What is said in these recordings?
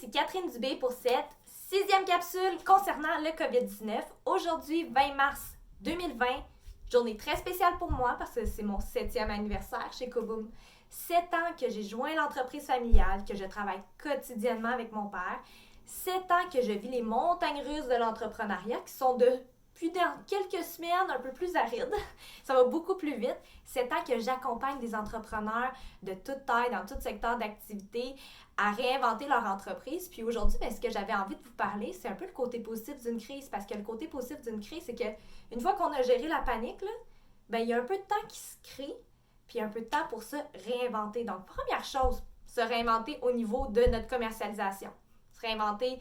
ici Catherine Dubé pour cette 6e capsule concernant le COVID-19. Aujourd'hui, 20 mars 2020, journée très spéciale pour moi parce que c'est mon 7e anniversaire chez Koboom. 7 ans que j'ai joint l'entreprise familiale, que je travaille quotidiennement avec mon père. 7 ans que je vis les montagnes russes de l'entrepreneuriat qui sont depuis dans quelques semaines un peu plus arides. Ça va beaucoup plus vite. 7 ans que j'accompagne des entrepreneurs de toute taille, dans tout secteur d'activité, à réinventer leur entreprise. Puis aujourd'hui, ce que j'avais envie de vous parler, c'est un peu le côté positif d'une crise. Parce que le côté positif d'une crise, c'est qu'une fois qu'on a géré la panique, là, il y a un peu de temps qui se crée, puis un peu de temps pour se réinventer. Donc, première chose, se réinventer au niveau de notre commercialisation. Se réinventer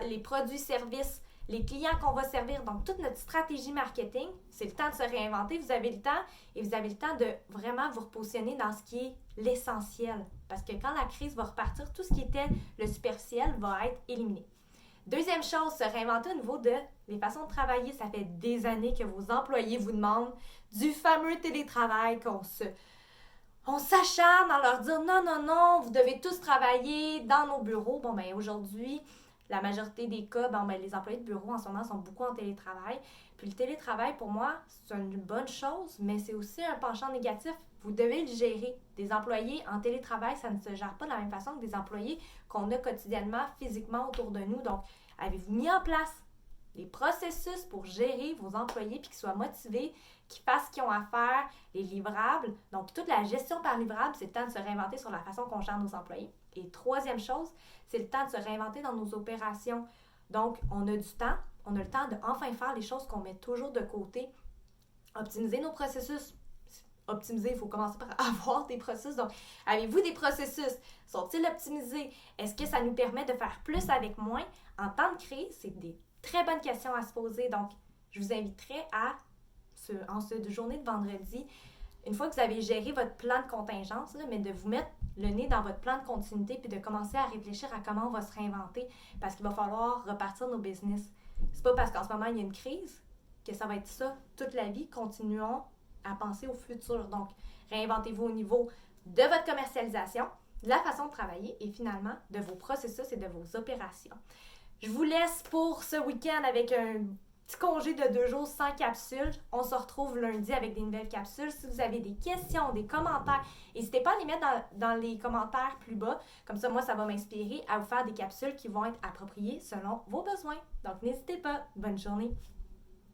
les produits, services, les clients qu'on va servir, donc toute notre stratégie marketing, c'est le temps de se réinventer. Vous avez le temps et vous avez le temps de vraiment vous repositionner dans ce qui est l'essentiel. Parce que quand la crise va repartir, tout ce qui était le superficiel va être éliminé. Deuxième chose, se réinventer au niveau de les façons de travailler. Ça fait des années que vos employés vous demandent du fameux télétravail on s'acharne à leur dire non, vous devez tous travailler dans nos bureaux. Aujourd'hui, la majorité des cas, les employés de bureau en ce moment sont beaucoup en télétravail. Puis le télétravail, pour moi, c'est une bonne chose, mais c'est aussi un penchant négatif. Vous devez le gérer. Des employés en télétravail, ça ne se gère pas de la même façon que des employés qu'on a quotidiennement, physiquement autour de nous. Donc, avez-vous mis en place les processus pour gérer vos employés puis qu'ils soient motivés, qu'ils fassent ce qu'ils ont à faire, les livrables. Donc, toute la gestion par livrable, c'est le temps de se réinventer sur la façon qu'on gère nos employés. Et troisième chose, c'est le temps de se réinventer dans nos opérations. Donc, on a du temps, on a le temps de enfin faire les choses qu'on met toujours de côté. Optimiser nos processus. Optimiser, il faut commencer par avoir des processus. Donc, avez-vous des processus? Sont-ils optimisés? Est-ce que ça nous permet de faire plus avec moins? En temps de crise, c'est des très bonnes questions à se poser. Donc, je vous inviterai en cette journée de vendredi, une fois que vous avez géré votre plan de contingence, mais de vous mettre le nez dans votre plan de continuité puis de commencer à réfléchir à comment on va se réinventer parce qu'il va falloir repartir nos business. C'est pas parce qu'en ce moment, il y a une crise que ça va être ça toute la vie. Continuons à penser au futur. Donc, réinventez-vous au niveau de votre commercialisation, de la façon de travailler et finalement de vos processus et de vos opérations. Je vous laisse pour ce week-end avec un petit congé de 2 jours sans capsule. On se retrouve lundi avec des nouvelles capsules. Si vous avez des questions, des commentaires, n'hésitez pas à les mettre dans les commentaires plus bas. Comme ça, moi, ça va m'inspirer à vous faire des capsules qui vont être appropriées selon vos besoins. Donc, n'hésitez pas. Bonne journée.